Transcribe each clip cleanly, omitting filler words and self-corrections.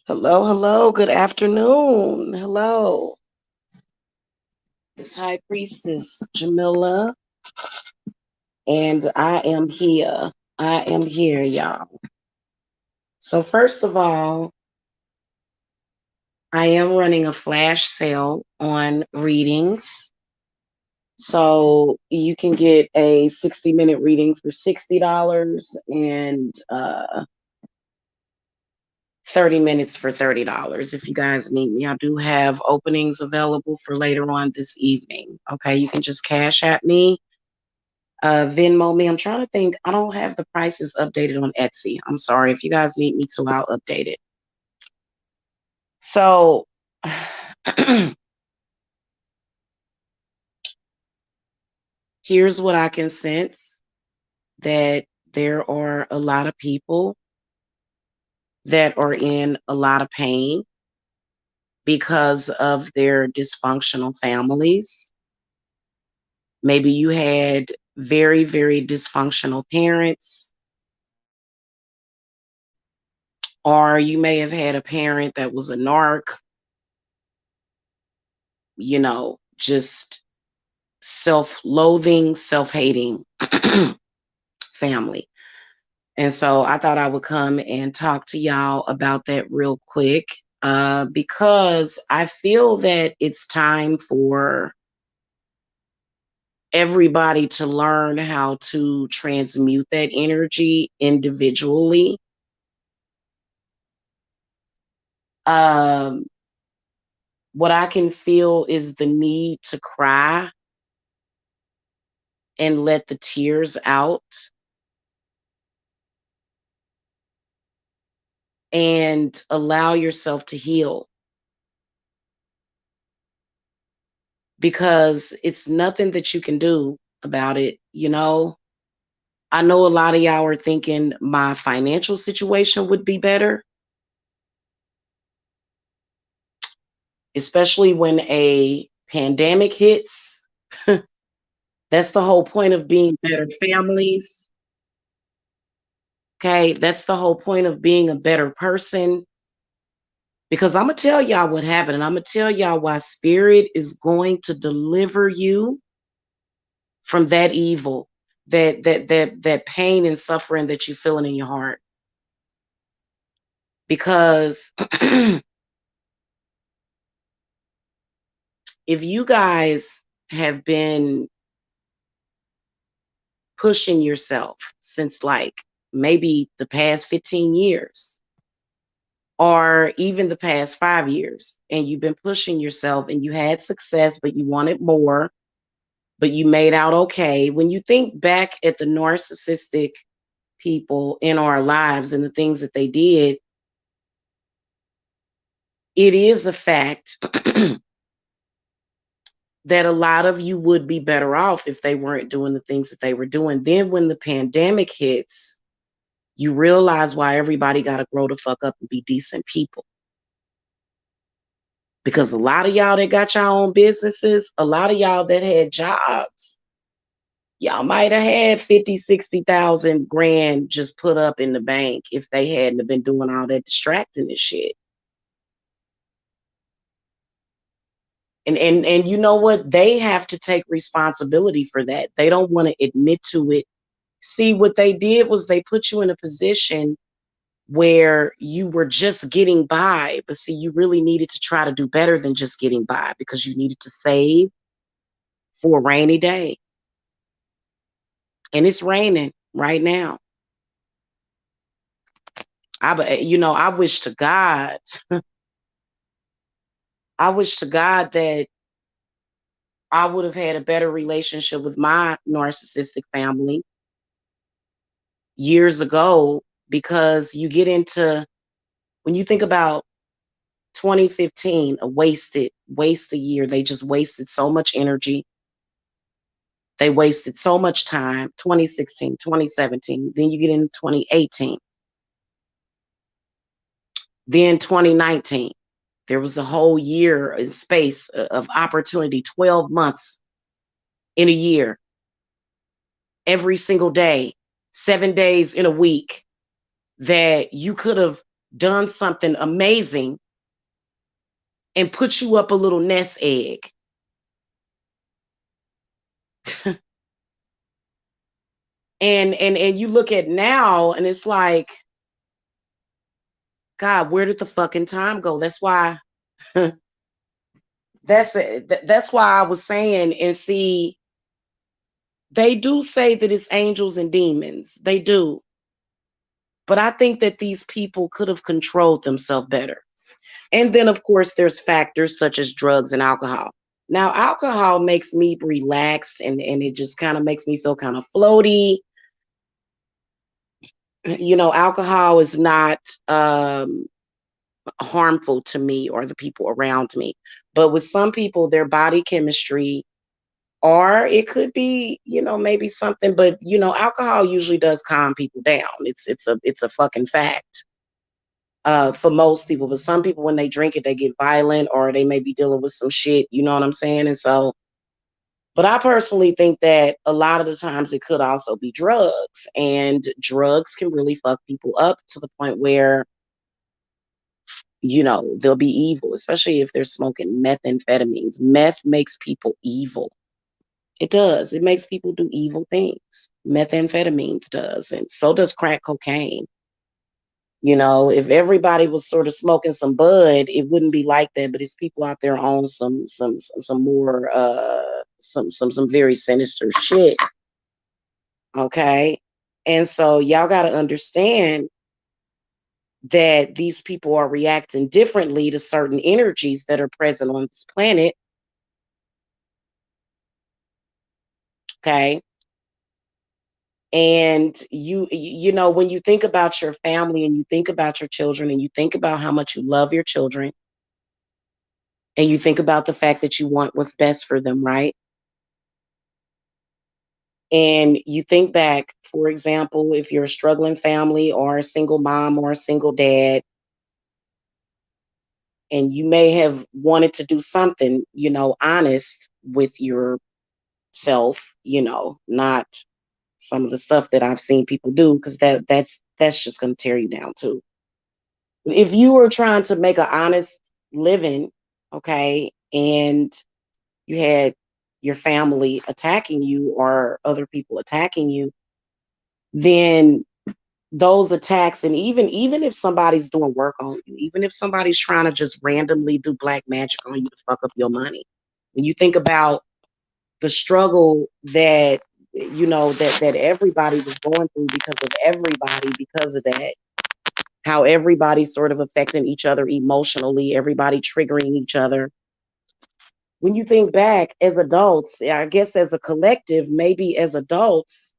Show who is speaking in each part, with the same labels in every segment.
Speaker 1: Hello, hello, good afternoon. Hello. It's High Priestess Jamila, and I am here. I am here, y'all. So, first of all, I am running a flash sale on readings. So, you can get a 60-minute reading for $60 and 30 minutes for $30 if you guys need me. I do have openings available for later on this evening. Okay, you can just cash at me, Venmo me. I'm trying to think. I don't have the prices updated on Etsy. I'm sorry. If you guys need me to, I'll update it. So here's what I can sense, that there are a lot of people that are in a lot of pain because of their dysfunctional families. Maybe you had very, very dysfunctional parents, or you may have had a parent that was a narc, just self-loathing, self-hating family. And so I thought I would come and talk to y'all about that real quick, because I feel that it's time for everybody to learn how to transmute that energy individually. Um, what I can feel is the need to cry and let the tears out and allow yourself to heal, because it's nothing that you can do about it. I know a lot of y'all are thinking my financial situation would be better, especially when a pandemic hits. That's the whole point of being better families. Okay. That's the whole point of being a better person. Because I'm going to tell y'all what happened, and I'm going to tell y'all why spirit is going to deliver you from that evil, that pain and suffering that you're feeling in your heart. Because if you guys have been pushing yourself since like maybe the past 15 years or even the past 5 years, and you've been pushing yourself and you had success, but you wanted more, but you made out okay. When you think back at the narcissistic people in our lives and the things that they did, it is a fact that a lot of you would be better off if they weren't doing the things that they were doing. Then when the pandemic hits, you realize why everybody got to grow the fuck up and be decent people. Because a lot of y'all that got your own businesses, a lot of y'all that had jobs, y'all might have had 50, 60,000 grand just put up in the bank if they hadn't been doing all that distracting and shit. And you know what? They have to take responsibility for that. They don't want to admit to it. See, what they did was they put you in a position where you were just getting by. But see, you really needed to try to do better than just getting by, because you needed to save for a rainy day. And it's raining right now. I wish to God, I wish to God that I would have had a better relationship with my narcissistic family years ago, because when you think about 2015, a waste a year. They just wasted so much energy. They wasted so much time. 2016, 2017. Then you get into 2018. Then 2019. There was a whole year in space of opportunity, 12 months in a year, every single day, 7 days in a week, that you could have done something amazing and put you up a little nest egg. And you look at now and it's like, God, where did the fucking time go? That's why that's why I was saying, and see, they do say that it's angels and demons. They do. But I think that these people could have controlled themselves better. And then, of course, there's factors such as drugs and alcohol. Now, alcohol makes me relaxed and it just kind of makes me feel kind of floaty. You know, alcohol is not harmful to me or the people around me. But with some people, their body chemistry, or it could be, you know, maybe something, but you know, alcohol usually does calm people down. It's a fucking fact. For most people, but some people when they drink it, they get violent or they may be dealing with some shit, you know what I'm saying? And so, but I personally think that a lot of the times it could also be drugs, and drugs can really fuck people up to the point where, you know, they'll be evil, especially if they're smoking methamphetamines. Meth makes people evil. It does. It makes people do evil things. Methamphetamines does, and so does crack cocaine. You know, if everybody was sort of smoking some bud, it wouldn't be like that. But it's people out there on some more some very sinister shit. Okay. And so y'all gotta understand that these people are reacting differently to certain energies that are present on this planet. Okay. And you know, when you think about your family and you think about your children and you think about how much you love your children and you think about the fact that you want what's best for them, right? And you think back, for example, if you're a struggling family or a single mom or a single dad, and you may have wanted to do something, you know, honest with yourself, you know, not some of the stuff that I've seen people do, because that's just going to tear you down too. If you were trying to make an honest living, okay, and you had your family attacking you or other people attacking you, then those attacks, and even if somebody's doing work on you, even if somebody's trying to just randomly do black magic on you to fuck up your money, when you think about the struggle that, you know, that everybody was going through because of everybody, because of that, how everybody's sort of affecting each other emotionally, everybody triggering each other. When you think back as adults, I guess as a collective, maybe as adults,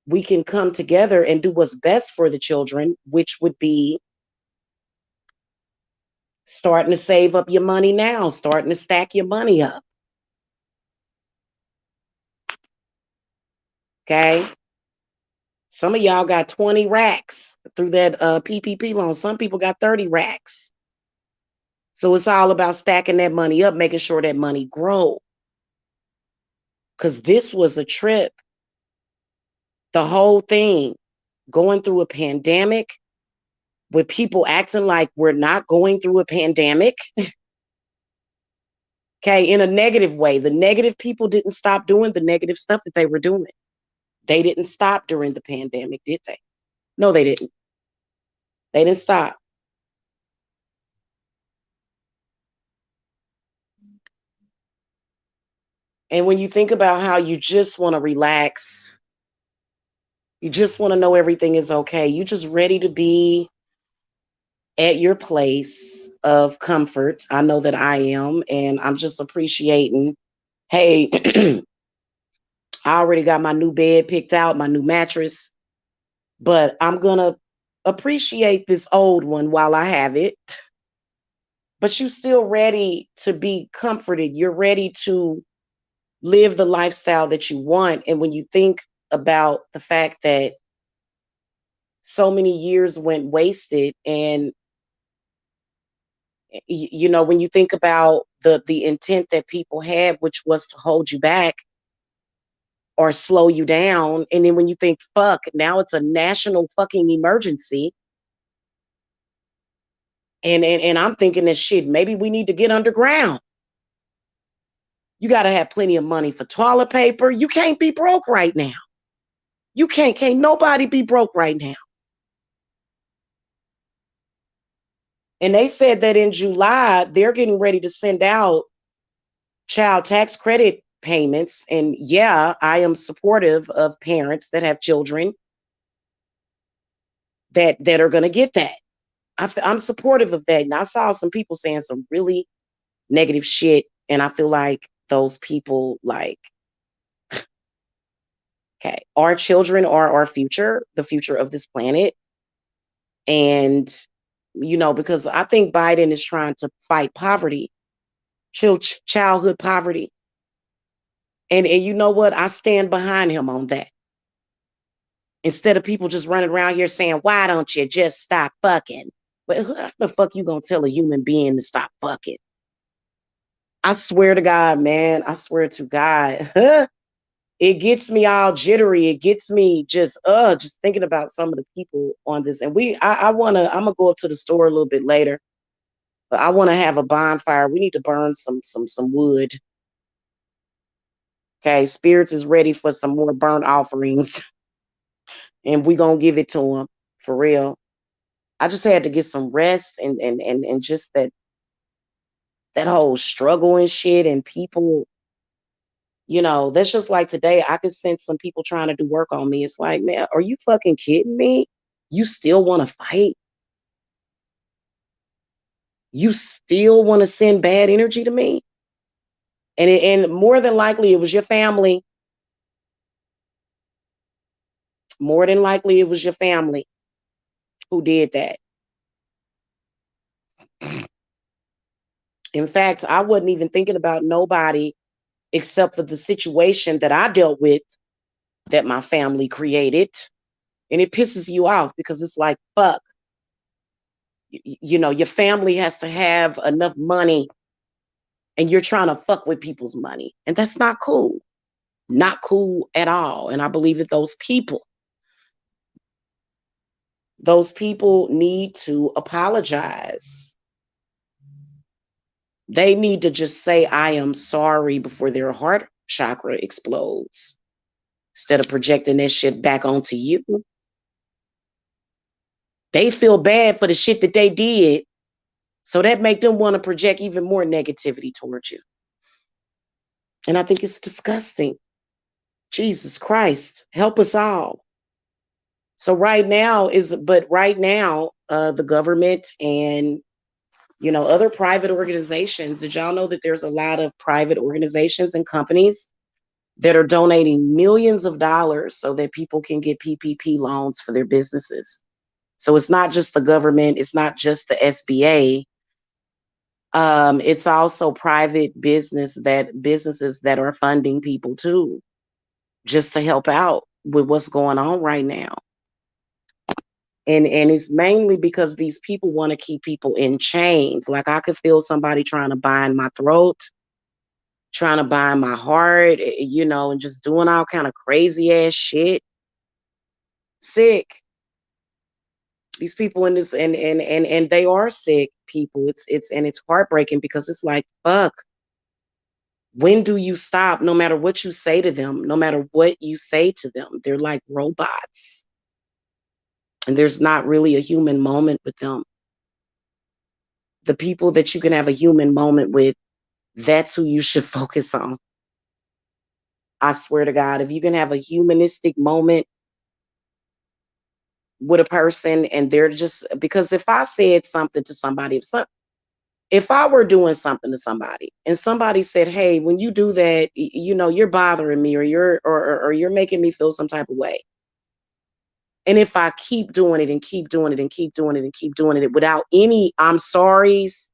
Speaker 1: we can come together and do what's best for the children, which would be starting to save up your money now, starting to stack your money up. Okay. Some of y'all got 20 racks through that PPP loan. Some people got 30 racks. So it's all about stacking that money up, making sure that money grow. Because this was a trip. The whole thing, going through a pandemic with people acting like we're not going through a pandemic. Okay, in a negative way. The negative people didn't stop doing the negative stuff that they were doing. They didn't stop during the pandemic, did they? No, they didn't. They didn't stop. And when you think about how you just want to relax, you just want to know everything is okay, you just ready to be at your place of comfort. I know that I am, and I'm just appreciating. Hey, I already got my new bed picked out, my new mattress, but I'm going to appreciate this old one while I have it. But you're still ready to be comforted. You're ready to live the lifestyle that you want. And when you think about the fact that so many years went wasted, and you know, when you think about the intent that people had, which was to hold you back or slow you down, and then when you think, fuck, now it's a national fucking emergency, And I'm thinking that shit, maybe we need to get underground. You got to have plenty of money for toilet paper. You can't be broke right now. You can't nobody be broke right now. And they said that in July, they're getting ready to send out child tax credit payments. And yeah, I am supportive of parents that have children that are going to get that. I'm supportive of that. And I saw some people saying some really negative shit. And I feel like those people, like, okay, our children are our future, the future of this planet. And, because I think Biden is trying to fight poverty, childhood poverty. And you know what? I stand behind him on that. Instead of people just running around here saying, why don't you just stop fucking? But how the fuck you gonna tell a human being to stop fucking? I swear to God, man. I swear to God. It gets me all jittery. It gets me just thinking about some of the people on this. And I'm gonna go up to the store a little bit later. But I wanna have a bonfire. We need to burn some wood. Okay, spirits is ready for some more burnt offerings. And we gonna give it to them for real. I just had to get some rest and just that whole struggle and shit and people, that's just like today. I could sense some people trying to do work on me. It's like, man, are you fucking kidding me? You still want to fight? You still want to send bad energy to me? And more than likely it was your family. More than likely it was your family who did that. In fact, I wasn't even thinking about nobody except for the situation that I dealt with that my family created. And it pisses you off because it's like, fuck, your family has to have enough money and you're trying to fuck with people's money. And that's not cool. Not cool at all. And I believe that those people need to apologize. They need to just say, I am sorry before their heart chakra explodes instead of projecting that shit back onto you. They feel bad for the shit that they did. So that make them want to project even more negativity towards you. And I think it's disgusting. Jesus Christ, help us all. So right now, the government and other private organizations. Did y'all know that there's a lot of private organizations and companies that are donating millions of dollars so that people can get PPP loans for their businesses? So it's not just the government, it's not just the SBA. It's also private businesses that are funding people too, just to help out with what's going on right now. And it's mainly because these people want to keep people in chains. Like I could feel somebody trying to bind my throat, trying to bind my heart, and just doing all kind of crazy ass shit. Sick. These people in this and they are sick people. It's heartbreaking because it's like, fuck. When do you stop? No matter what you say to them, no matter what you say to them, they're like robots. And there's not really a human moment with them. The people that you can have a human moment with, that's who you should focus on. I swear to God, if you can have a humanistic moment with a person and they're just, because if I said something to somebody, if I were doing something to somebody and somebody said, hey, when you do that, you're bothering me or you're making me feel some type of way. And if I keep doing it and keep doing it and keep doing it and keep doing it without any I'm sorry's,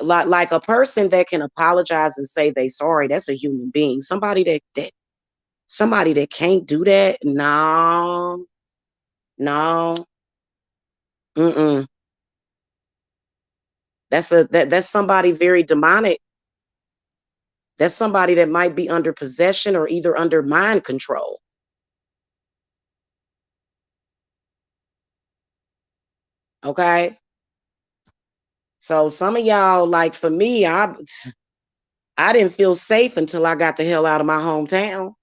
Speaker 1: like a person that can apologize and say they sorry, that's a human being. Somebody that can't do that, no, no, mm-mm. That's somebody very demonic. That's somebody that might be under possession or either under mind control. Okay. So some of y'all, like for me, I didn't feel safe until I got the hell out of my hometown.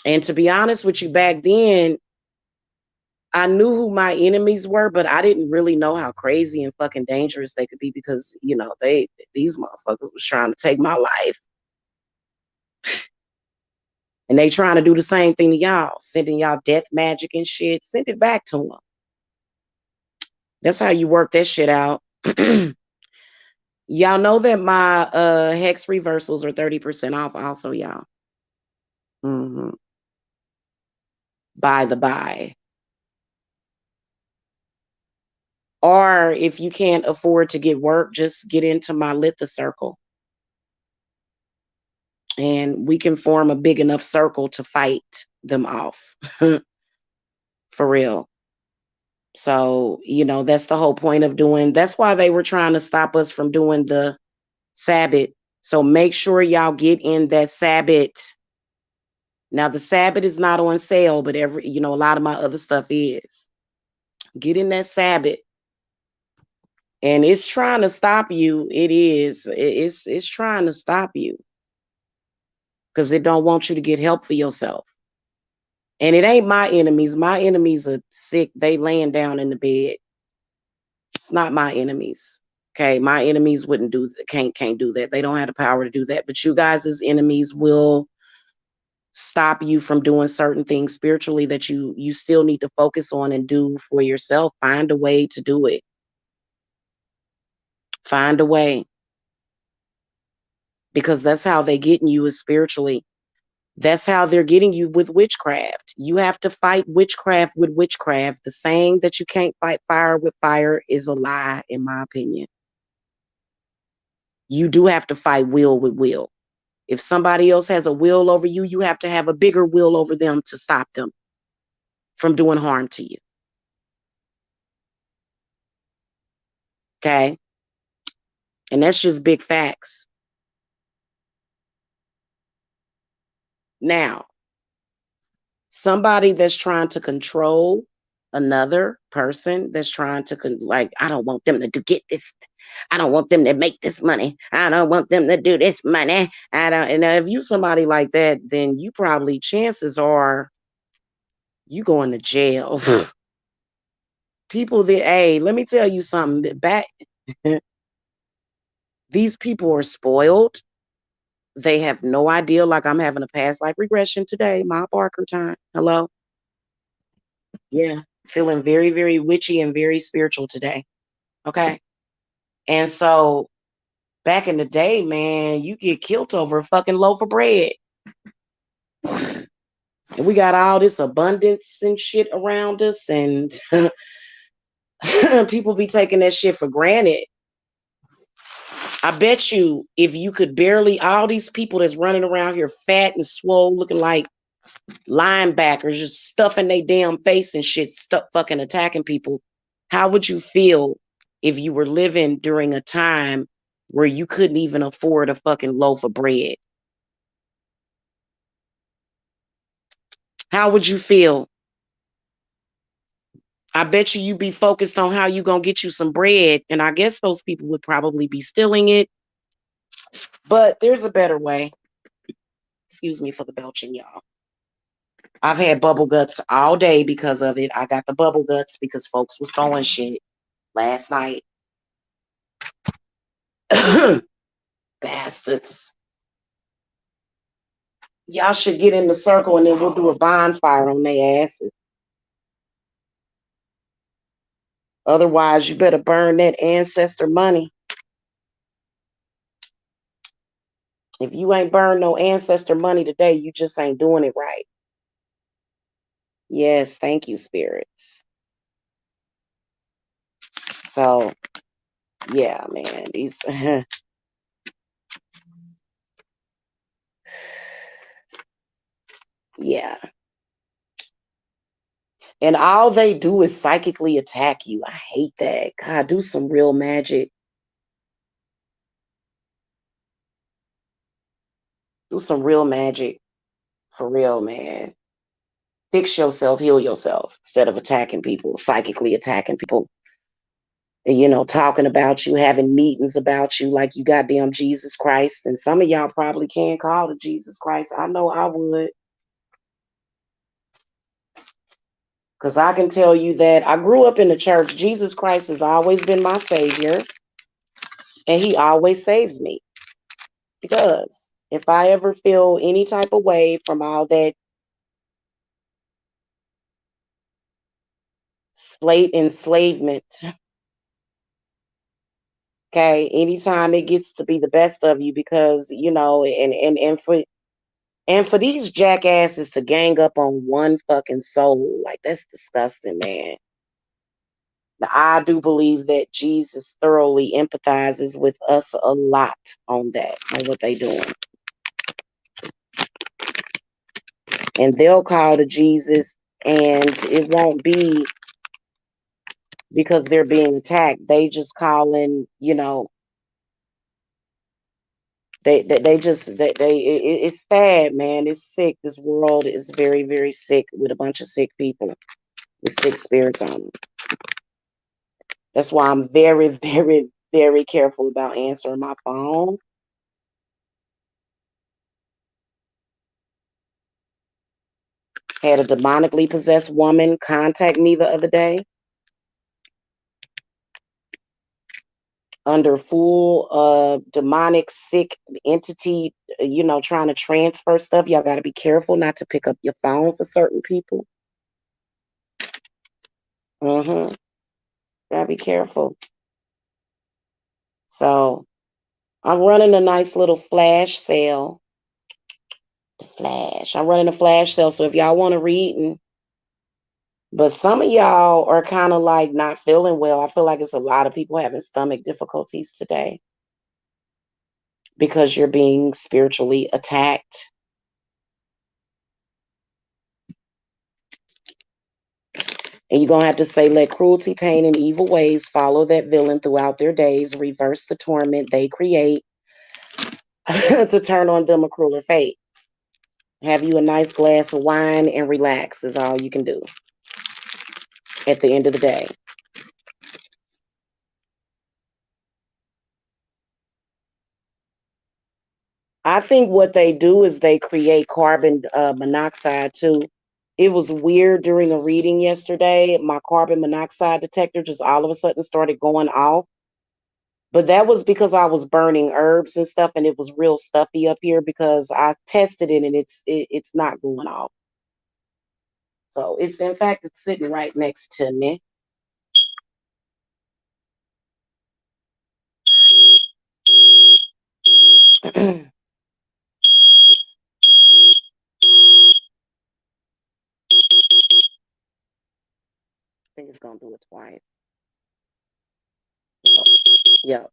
Speaker 1: And to be honest with you, back then, I knew who my enemies were, but I didn't really know how crazy and fucking dangerous they could be because, these motherfuckers was trying to take my life. And they trying to do the same thing to y'all, sending y'all death magic and shit. Send it back to them. That's how you work that shit out. Y'all know that my hex reversals are 30% off also, y'all. Mm-hmm. By the by. Or if you can't afford to get work, just get into my Litha circle. And we can form a big enough circle to fight them off. For real. So, that's the whole point of that's why they were trying to stop us from doing the Sabbath. So make sure y'all get in that Sabbath. Now the Sabbath is not on sale, but a lot of my other stuff is. Get in that Sabbath. And it's trying to stop you. It is. It's trying to stop you. Because it don't want you to get help for yourself. And it ain't my enemies. My enemies are sick. They laying down in the bed. It's not my enemies. Okay. My enemies wouldn't can't do that. They don't have the power to do that. But you guys as enemies will stop you from doing certain things spiritually that you still need to focus on and do for yourself. Find a way to do it. Find a way. Because that's how they getting you is spiritually. That's how they're getting you with witchcraft. You have to fight witchcraft with witchcraft. The saying that you can't fight fire with fire is a lie, in my opinion. You do have to fight will with will. If somebody else has a will over you, you have to have a bigger will over them to stop them from doing harm to you. Okay? And that's just big facts. Now, somebody that's trying to control another person that's trying to I don't want them to get this. I don't want them to make this money. I don't want them to do this money. I don't. And if you somebody like that, then you probably chances are you going to jail. People that, hey, let me tell you something. These people are spoiled. They have no idea. Like I'm having a past life regression today. My Barker time. Hello. Yeah, feeling very, very witchy and very spiritual today. Okay. And so back in the day, man, you get killed over a fucking loaf of bread. And we got all this abundance and shit around us, and people be taking that shit for granted. I bet you if you could barely, all these people that's running around here fat and swole looking like linebackers, just stuffing their damn face and shit, fucking attacking people. How would you feel if you were living during a time where you couldn't even afford a fucking loaf of bread? How would you feel? I bet you'd be focused on how you gonna get you some bread. And I guess those people would probably be stealing it. But there's a better way. Excuse me for the belching, y'all. I've had bubble guts all day because of it. I got the bubble guts because folks was throwing shit last night. Bastards. Y'all should get in the circle and then we'll do a bonfire on their asses. Otherwise, you better burn that ancestor money. If you ain't burned no ancestor money today, you just ain't doing it right. Yes, thank you, spirits. So, yeah, man, these yeah. And all they do is psychically attack you. I hate that. God, do some real magic. Do some real magic. For real, man. Fix yourself, heal yourself instead of attacking people, psychically attacking people, talking about you, having meetings about you like you goddamn Jesus Christ. And some of y'all probably can call to Jesus Christ. I know I would. Because I can tell you that I grew up in the church. Jesus Christ has always been my savior, and he always saves me. He does. If I ever feel any type of way from all that slate enslavement, okay, anytime it gets to be the best of you, because and for these jackasses to gang up on one fucking soul, like that's disgusting, man. Now, I do believe that Jesus thoroughly empathizes with us a lot on that, on what they doing. And they'll call to Jesus, and it won't be because they're being attacked. They just calling, it's sad, man. It's sick. This world is very, very sick with a bunch of sick people with sick spirits on them. That's why I'm very, very, very careful about answering my phone. Had a demonically possessed woman contact me the other day under full demonic sick entity, trying to transfer stuff. Y'all got to be careful not to pick up your phone for certain people. Gotta be careful. So I'm running a nice little flash sale. I'm running a flash sale. So if y'all want to read, but some of y'all are kind of like not feeling well. I feel like it's a lot of people having stomach difficulties today because you're being spiritually attacked. And you're going to have to say, let cruelty, pain, and evil ways follow that villain throughout their days, reverse the torment they create to turn on them a crueler fate. Have you a nice glass of wine and relax is all you can do at the end of the day. I think what they do is they create carbon monoxide too. It was weird during a reading yesterday. My carbon monoxide detector just all of a sudden started going off. But that was because I was burning herbs and stuff, and it was real stuffy up here because I tested it and it's not going off. So it's, in fact, it's sitting right next to me. I think it's gonna do it twice. Yep.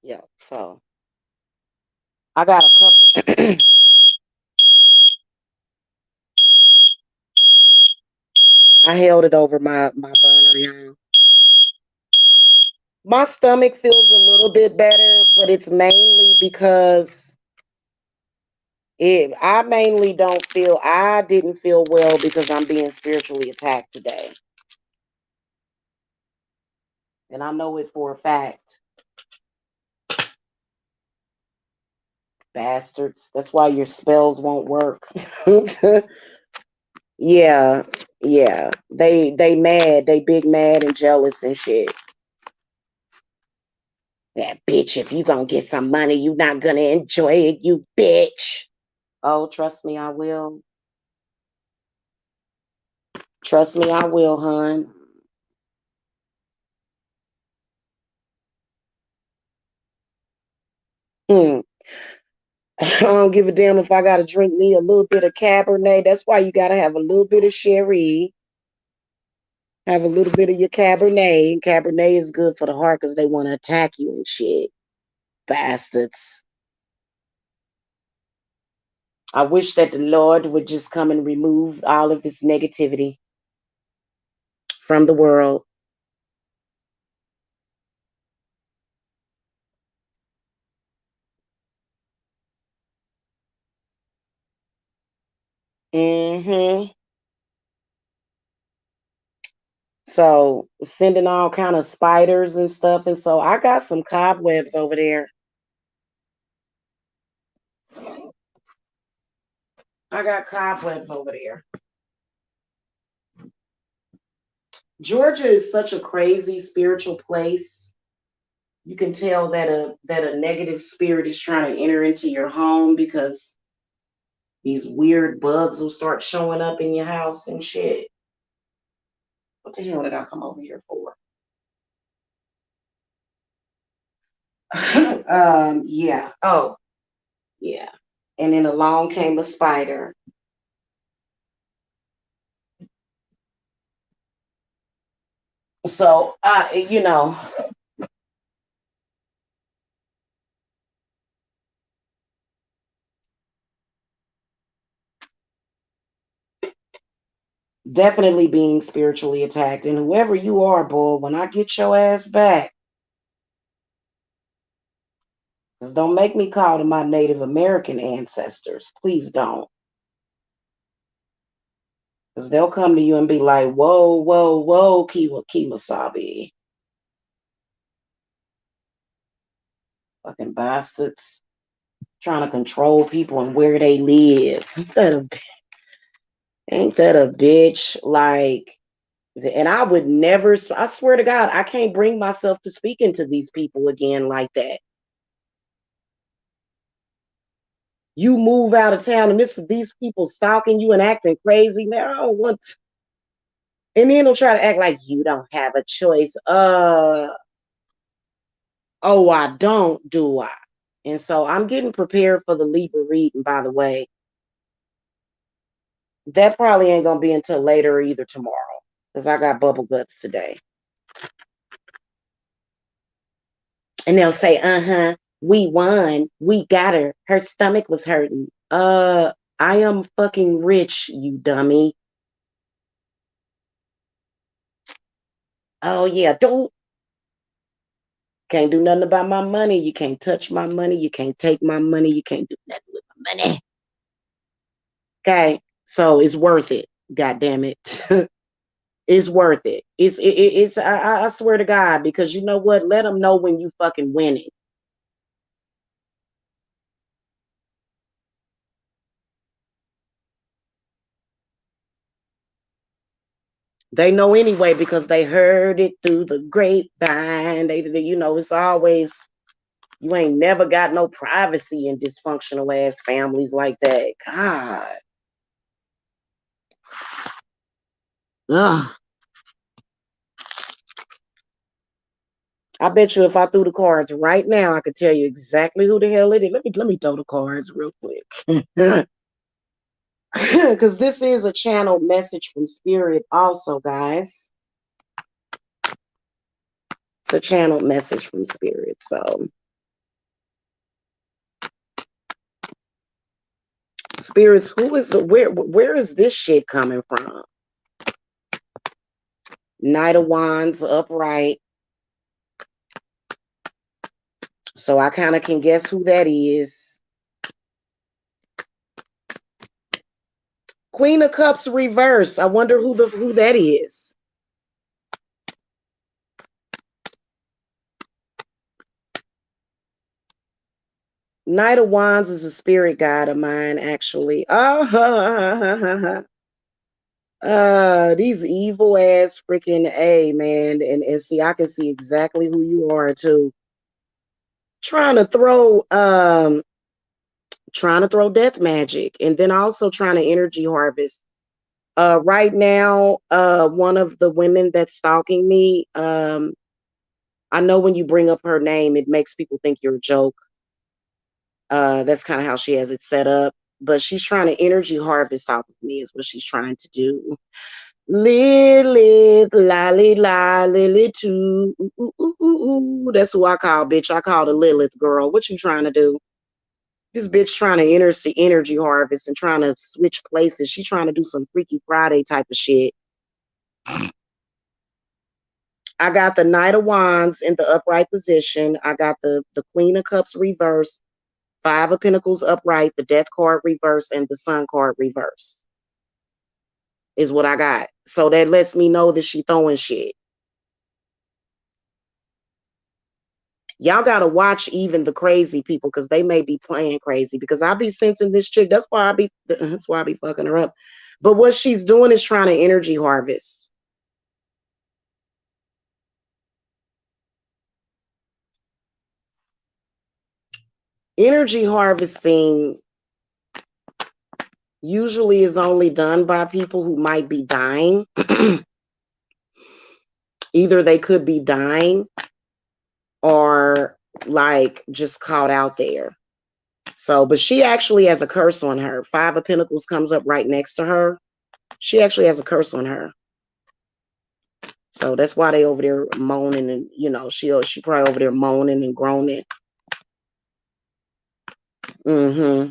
Speaker 1: Yep. So I got a couple. I held it over my burner, y'all. My stomach feels a little bit better, but it's mainly because I didn't feel well because I'm being spiritually attacked today. And I know it for a fact. Bastards. That's why your spells won't work. Yeah. Yeah. They mad. They big mad and jealous and shit. That bitch, if you gonna get some money, you not gonna enjoy it, you bitch. Oh, trust me, I will. Trust me, I will, hon. Hmm. I don't give a damn if I gotta drink me a little bit of Cabernet. That's why you gotta have a little bit of sherry. Have a little bit of your Cabernet. Cabernet is good for the heart because they want to attack you and shit. Bastards. I wish that the Lord would just come and remove all of this negativity from the world. Mm-hmm. So sending all kind of spiders and stuff. And so I got some cobwebs over there. I got cobwebs over there. Georgia is such a crazy spiritual place. You can tell that a negative spirit is trying to enter into your home because these weird bugs will start showing up in your house and shit. What the hell did I come over here for? Yeah. Oh, yeah. And then along came a spider. So definitely being spiritually attacked. And whoever you are, boy, when I get your ass back, because don't make me call to my Native American ancestors. Please don't. Because they'll come to you and be like, whoa, whoa, whoa, Kimasabi. Fucking bastards. Trying to control people and where they live. Ain't that a bitch? Like, and I would never, I swear to God, I can't bring myself to speaking to these people again like that. You move out of town and these people stalking you and acting crazy. Man, I don't want to. And then they'll try to act like you don't have a choice. Oh, I don't, do I? And so I'm getting prepared for the Libra reading, by the way. That probably ain't gonna be until later or either tomorrow. Because I got bubble guts today. And they'll say, uh-huh, we won. We got her. Her stomach was hurting. I am fucking rich, you dummy. Oh yeah, don't can't do nothing about my money. You can't touch my money. You can't take my money. You can't do nothing with my money. Okay. So it's worth it. God damn it. It's worth it. It's I swear to God, because you know what? Let them know when you fucking winning. They know anyway because they heard it through the grapevine. It's always you ain't never got no privacy in dysfunctional ass families like that. God. Ugh. I bet you if I threw the cards right now, I could tell you exactly who the hell it is. Let me throw the cards real quick. Because this is a channel message from spirit also, guys. It's a channel message from spirit. So spirits, where is this shit coming from? Knight of Wands upright. So I kind of can guess who that is. Queen of Cups reverse. I wonder who that is. Knight of Wands is a spirit guide of mine, actually. These evil ass freaking man, and see, I can see exactly who you are too. Trying to throw death magic, and then also trying to energy harvest. Right now, one of the women that's stalking me, I know when you bring up her name, it makes people think you're a joke. That's kind of how she has it set up. But she's trying to energy harvest off of me, is what she's trying to do. Lilith, lolly la, Lilith too. Ooh, ooh, ooh, ooh. That's who I call, bitch. I call the Lilith girl. What you trying to do? This bitch trying to enter the energy harvest and trying to switch places. She trying to do some Freaky Friday type of shit. I got the Knight of Wands in the upright position. I got the Queen of Cups reverse, Five of Pentacles upright, the Death card reverse, and the Sun card reverse. is what I got. So that lets me know that she throwing shit. Y'all gotta watch even the crazy people because they may be playing crazy. Because I be sensing this chick. That's why I be fucking her up. But what she's doing is trying to energy harvest. Energy harvesting usually is only done by people who might be dying. Either they could be dying or like just caught out there. So, but she actually has a curse on her. Five of Pentacles comes up right next to her. She actually has a curse on her. So that's why they over there moaning and, you know, she probably over there moaning and groaning. Mm-hmm.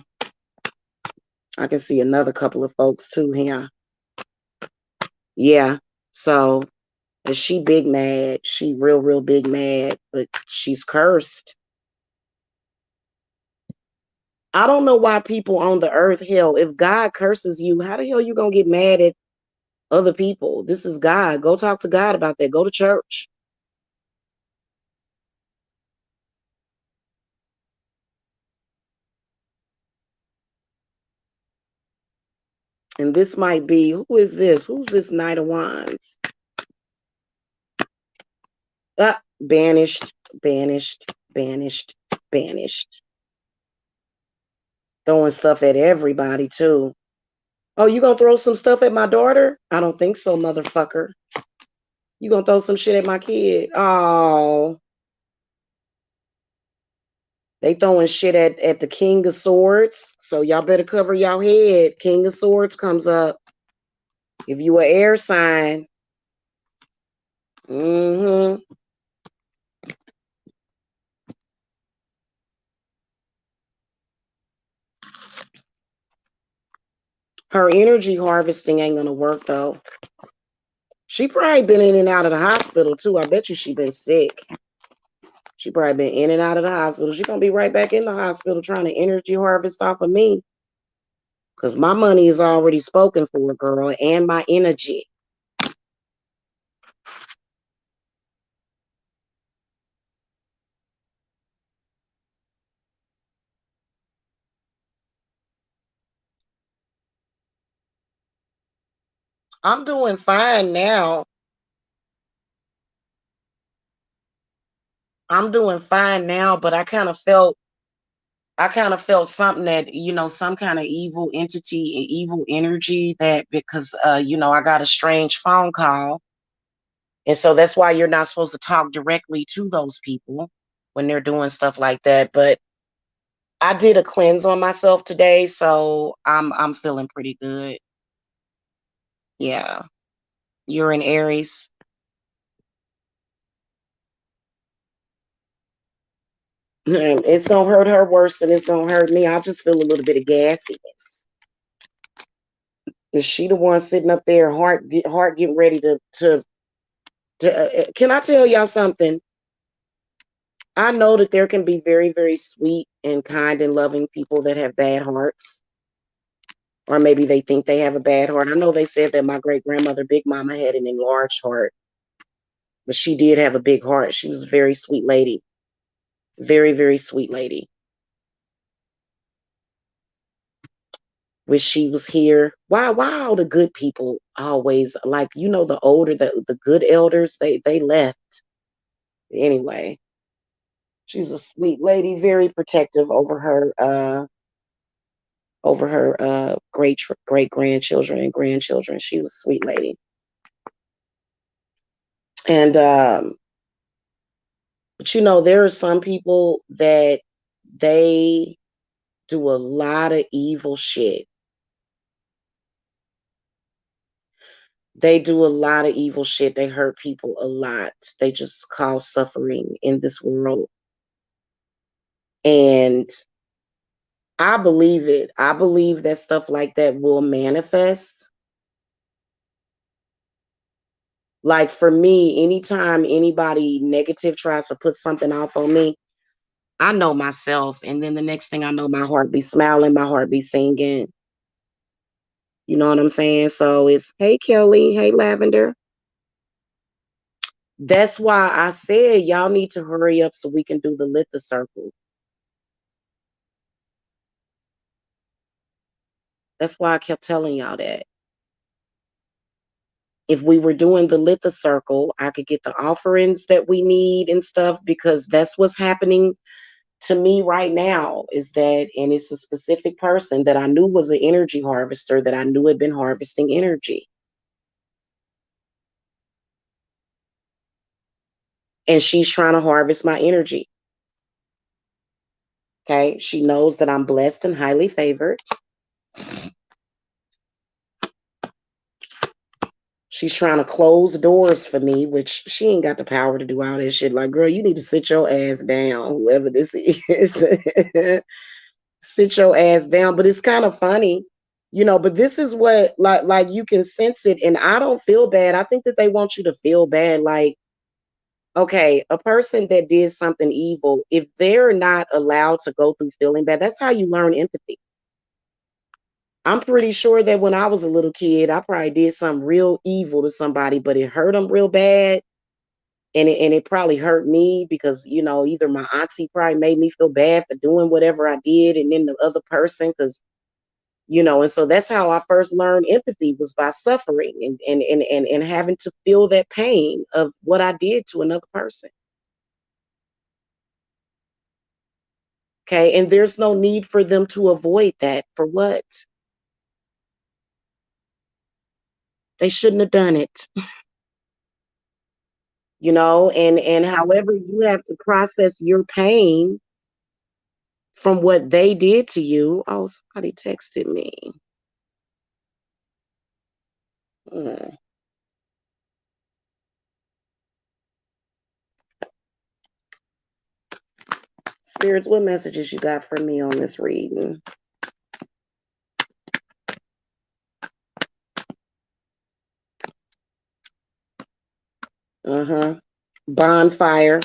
Speaker 1: I can see another couple of folks too here. Yeah. So, is she big mad? She real big mad, but she's cursed. I don't know why people on the earth, hell, if God curses you, how the hell you gonna get mad at other people? This is God. Go talk to God about that. Go to church. And this might be, who is this? Who's this Knight of Wands? Banished, banished, banished, banished. Throwing stuff at everybody too. Oh, you gonna throw some stuff at my daughter? I don't think so, motherfucker. You gonna throw some shit at my kid? Oh, they throwing shit at the King of Swords. So y'all better cover y'all head. King of Swords comes up. If you a air sign, mm-hmm. Her energy harvesting ain't gonna work though. She probably been in and out of the hospital too. I bet you she been sick. She probably been in and out of the hospital. She gonna be right back in the hospital trying to energy harvest off of me. Cause my money is already spoken for, girl, and my energy. I'm doing fine now. I'm doing fine now, but I kind of felt something that, you know, some kind of evil entity and evil energy that because you know, I got a strange phone call. And so that's why you're not supposed to talk directly to those people when they're doing stuff like that. But I did a cleanse on myself today, so I'm feeling pretty good. Yeah. You're in Aries. It's gonna hurt her worse than it's gonna hurt me. I'll just feel a little bit of gassiness. Is she the one sitting up there, heart getting ready to can I tell y'all something? I know that there can be very, very sweet and kind and loving people that have bad hearts, or maybe they think they have a bad heart. I know they said that my great grandmother, Big Mama, had an enlarged heart, but she did have a big heart. She was a very sweet lady, very, very sweet lady. Wish she was here. Why all the good people always like, you know, the older the good elders, they left. Anyway, she's a sweet lady, very protective over her great grandchildren and grandchildren. She was a sweet lady. And but you know, there are some people that they do a lot of evil shit. They do a lot of evil shit. They hurt people a lot. They just cause suffering in this world. And I believe it. I believe that stuff like that will manifest. Like for me, anytime anybody negative tries to put something off on me, I know myself. And then the next thing I know, my heart be smiling, my heart be singing. You know what I'm saying? So it's, hey, Kelly, hey, Lavender. That's why I said y'all need to hurry up so we can do the Litha circle. That's why I kept telling y'all that. If we were doing the Litha circle, I could get the offerings that we need and stuff, because that's what's happening to me right now, is that, and it's a specific person that I knew was an energy harvester, that I knew had been harvesting energy. And she's trying to harvest my energy. Okay. She knows that I'm blessed and highly favored. She's trying to close doors for me, which she ain't got the power to do all that shit. Like, girl, you need to sit your ass down, whoever this is. Sit your ass down. But it's kind of funny, but this is what, like you can sense it, and I don't feel bad. I think that they want you to feel bad. Like, okay, a person that did something evil, if they're not allowed to go through feeling bad, that's how you learn empathy. I'm pretty sure that when I was a little kid, I probably did something real evil to somebody, but it hurt them real bad. And it probably hurt me because, either my auntie probably made me feel bad for doing whatever I did. And then the other person, because, and so that's how I first learned empathy, was by suffering and having to feel that pain of what I did to another person. Okay. And there's no need for them to avoid that. For what? They shouldn't have done it. And however you have to process your pain from what they did to you. Oh, somebody texted me. Hmm. Spirits, what messages you got for me on this reading? Uh-huh. Bonfire.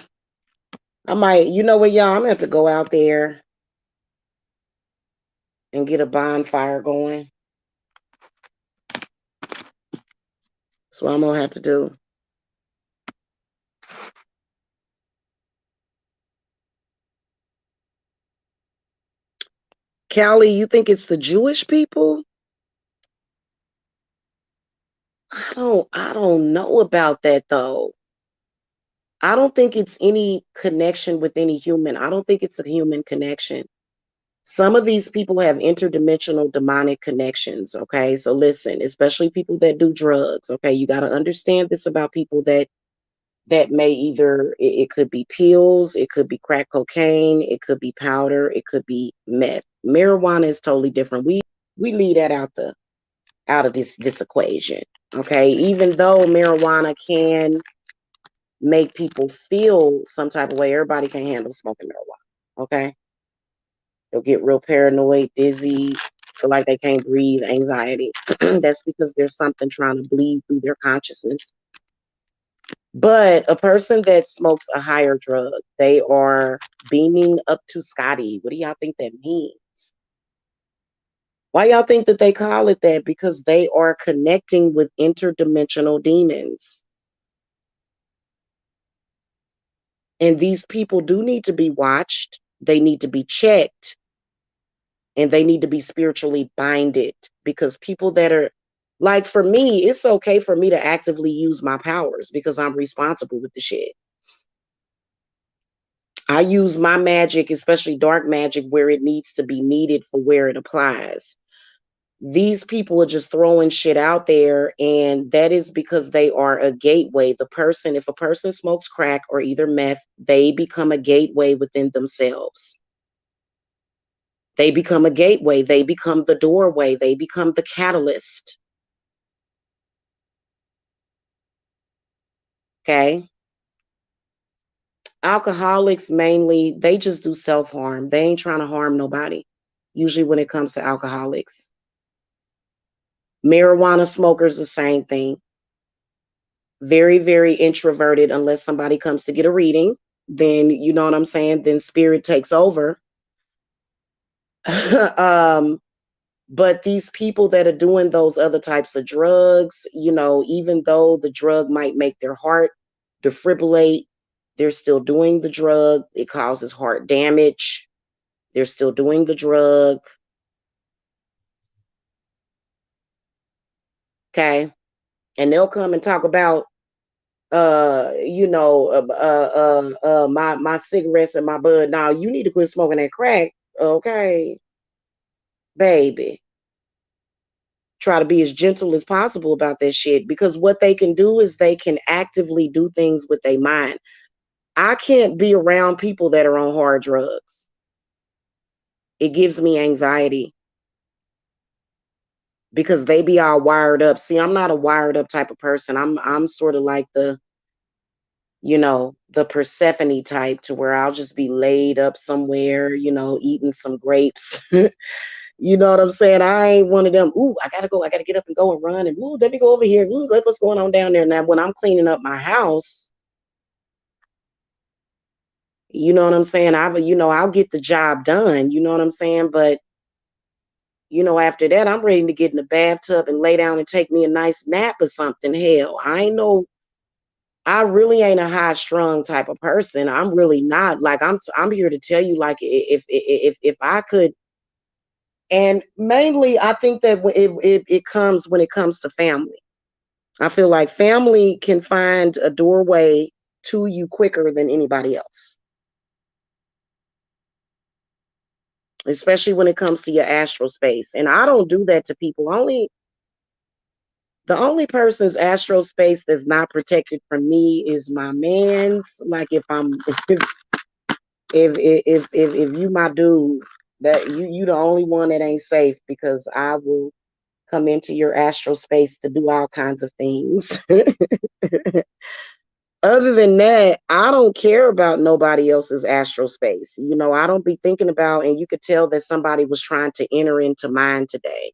Speaker 1: I might, you know what, y'all, I'm gonna have to go out there and get a bonfire going. That's what I'm gonna have to do. Callie, you think it's the Jewish people? I don't know about that though. I don't think it's any connection with any human. I don't think it's a human connection. Some of these people have interdimensional demonic connections. Okay. So listen, especially people that do drugs. Okay. You got to understand this about people that may either, it could be pills, it could be crack cocaine, it could be powder, it could be meth. Marijuana is totally different. We leave that out of this equation. Okay. Even though marijuana can make people feel some type of way, everybody can handle smoking marijuana. Okay. They'll get real paranoid, dizzy, feel like they can't breathe, anxiety. That's because there's something trying to bleed through their consciousness. But a person that smokes a higher drug, they are beaming up to Scotty. What do y'all think that means? Why y'all think that they call it that? Because they are connecting with interdimensional demons. And these people do need to be watched. They need to be checked. And they need to be spiritually binded, because people that are, like, for me, it's okay for me to actively use my powers because I'm responsible with the shit. I use my magic, especially dark magic, where it needs to be needed for where it applies. These people are just throwing shit out there, and that is because they are a gateway. If a person smokes crack or either meth, they become a gateway within themselves. They become a gateway. They become the doorway. They become the catalyst. Okay. Alcoholics mainly, they just do self-harm. They ain't trying to harm nobody, usually when it comes to alcoholics. Marijuana smokers, the same thing. Very, very introverted unless somebody comes to get a reading. Then, you know what I'm saying? Then spirit takes over. um, But these people that are doing those other types of drugs, even though the drug might make their heart defibrillate, they're still doing the drug. It causes heart damage. They're still doing the drug. Okay. And they'll come and talk about my cigarettes and my bud. Now you need to quit smoking that crack. Okay, baby. Try to be as gentle as possible about that shit, because what they can do is they can actively do things with their mind. I can't be around people that are on hard drugs. It gives me anxiety because they be all wired up. See, I'm not a wired up type of person. I'm sort of like the Persephone type, to where I'll just be laid up somewhere, eating some grapes. You know what I'm saying? I ain't one of them. Ooh, I gotta go. I gotta get up and go and run. And ooh, let me go over here. Ooh, look what's going on down there. Now, when I'm cleaning up my house, you know what I'm saying? I'll get the job done. You know what I'm saying? But after that, I'm ready to get in the bathtub and lay down and take me a nice nap or something. Hell, I really ain't a high strung type of person. I'm really not. Like I'm here to tell you, like, if I could. And mainly, I think that it comes when it comes to family. I feel like family can find a doorway to you quicker than anybody else, especially when it comes to your astral space. And I don't do that to people. The only person's astral space that's not protected from me is my man's. Like, if you my dude, that you the only one that ain't safe, because I will come into your astral space to do all kinds of things. Other than that, I don't care about nobody else's astral space. I don't be thinking about, and you could tell that somebody was trying to enter into mine today.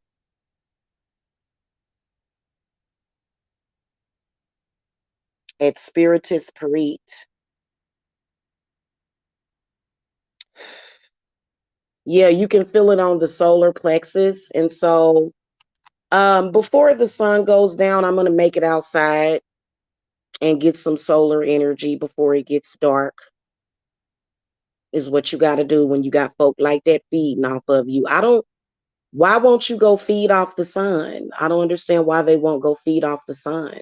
Speaker 1: At Spiritus Parit. Yeah, you can feel it on the solar plexus. And so before the sun goes down, I'm going to make it outside and get some solar energy before it gets dark, is what you got to do when you got folk like that feeding off of you. Why won't you go feed off the sun? I don't understand why they won't go feed off the sun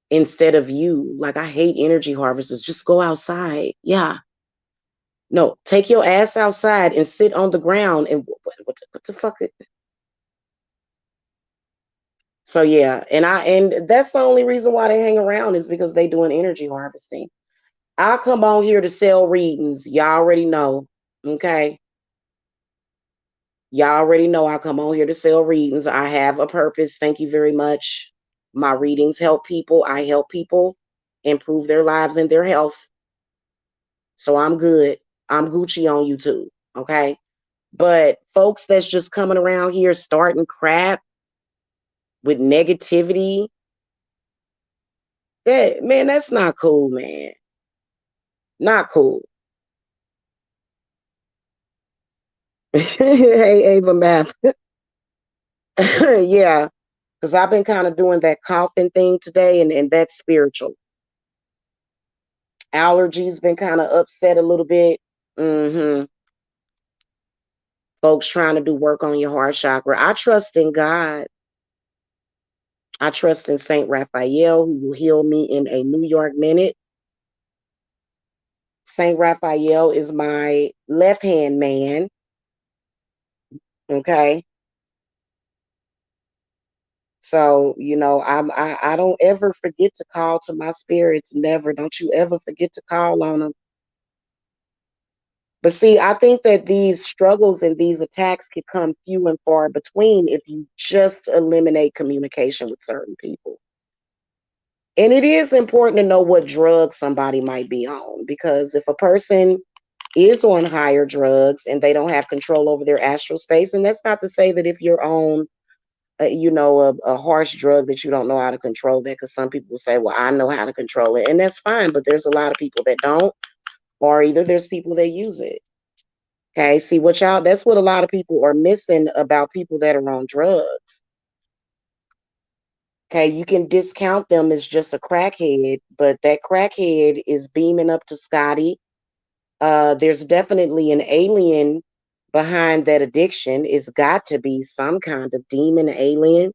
Speaker 1: instead of you. Like, I hate energy harvesters. Just go outside. Yeah. No, take your ass outside and sit on the ground and what the fuck? So yeah, and that's the only reason why they hang around, is because they doing energy harvesting. I come on here to sell readings. Y'all already know. Okay. Y'all already know I come on here to sell readings. I have a purpose. Thank you very much. My readings help people. I help people improve their lives and their health. So I'm good. I'm Gucci on YouTube. Okay. But folks that's just coming around here starting crap with negativity, man, that's not cool, man. Not cool. Hey, Ava Math. Yeah, because I've been kind of doing that coughing thing today, and that's spiritual. Allergies been kind of upset a little bit. Mm-hmm. Folks trying to do work on your heart chakra. I trust in God. I trust in Saint Raphael, who will heal me in a New York minute. Saint Raphael is my left hand man. Okay. So, I don't ever forget to call to my spirits. Never. Don't you ever forget to call on them. But see, I think that these struggles and these attacks could come few and far between if you just eliminate communication with certain people. And it is important to know what drug somebody might be on, because if a person is on higher drugs and they don't have control over their astral space, and that's not to say that if you're on a harsh drug that you don't know how to control that, because some people say, well, I know how to control it, and that's fine, but there's a lot of people that don't, or either there's people that use it. Okay, see what y'all, that's what a lot of people are missing about people that are on drugs. Okay, you can discount them as just a crackhead, but that crackhead is beaming up to Scotty. There's definitely an alien behind that addiction. It's got to be some kind of demon alien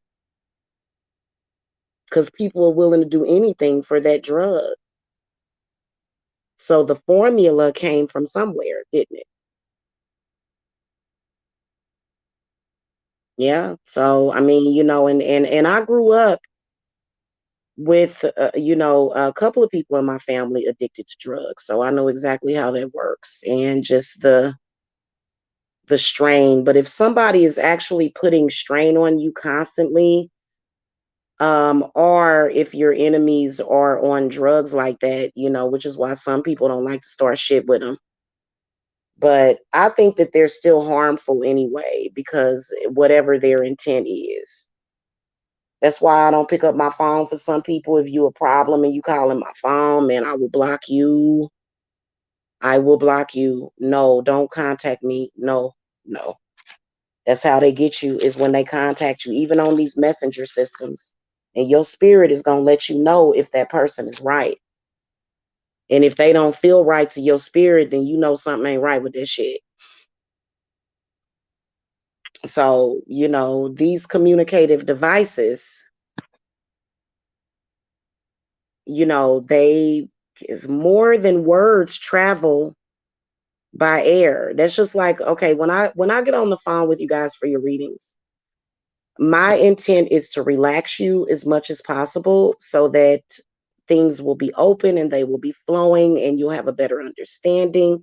Speaker 1: because people are willing to do anything for that drug. So the formula came from somewhere, didn't it? Yeah. So I mean, and I grew up with a couple of people in my family addicted to drugs, so I know exactly how that works and just the strain. But if somebody is actually putting strain on you constantly, or if your enemies are on drugs like that, which is why some people don't like to start shit with them. But I think that they're still harmful anyway because whatever their intent is. That's why I don't pick up my phone for some people. If you a problem and you calling my phone, man, I will block you. I will block you. No, don't contact me. No, no. That's how they get you, is when they contact you, even on these messenger systems. And your spirit is going to let you know if that person is right. And if they don't feel right to your spirit, then you know something ain't right with this shit. So, these communicative devices, they, more than words travel by air. That's just like, okay, when I get on the phone with you guys for your readings, my intent is to relax you as much as possible so that things will be open and they will be flowing and you'll have a better understanding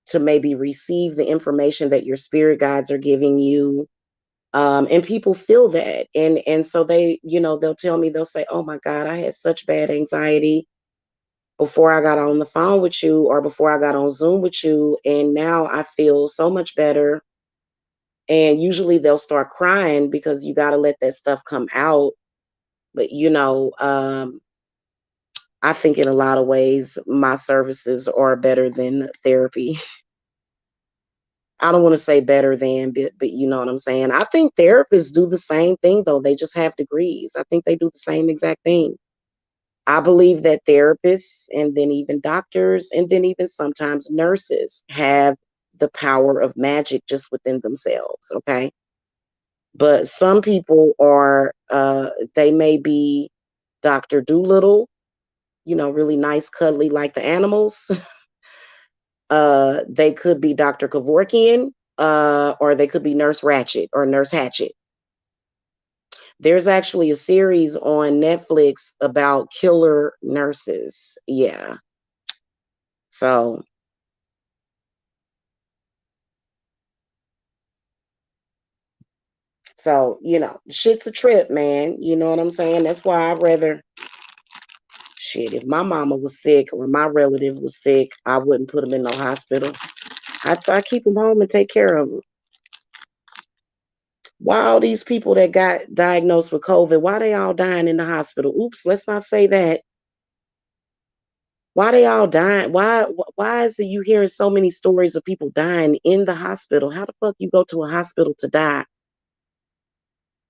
Speaker 1: to maybe receive the information that your spirit guides are giving you. And people feel that. And so they'll tell me, they'll say, oh my God, I had such bad anxiety before I got on the phone with you or before I got on Zoom with you. And now I feel so much better. And usually they'll start crying because you got to let that stuff come out. But, I think in a lot of ways, my services are better than therapy. I don't want to say better than, but you know what I'm saying? I think therapists do the same thing, though. They just have degrees. I think they do the same exact thing. I believe that therapists and then even doctors and then even sometimes nurses have the power of magic just within themselves. Okay. But some people are, they may be Dr. Doolittle, really nice, cuddly, like the animals. They could be Dr. Kevorkian, or they could be Nurse Ratchet or Nurse Hatchet. There's actually a series on Netflix about killer nurses. Yeah. So, shit's a trip, man. You know what I'm saying? That's why I'd rather, shit, if my mama was sick or my relative was sick, I wouldn't put them in no hospital. I keep them home and take care of them. Why all these people that got diagnosed with COVID, why they all dying in the hospital? Oops, let's not say that. Why they all dying? Why is it you hearing so many stories of people dying in the hospital? How the fuck you go to a hospital to die?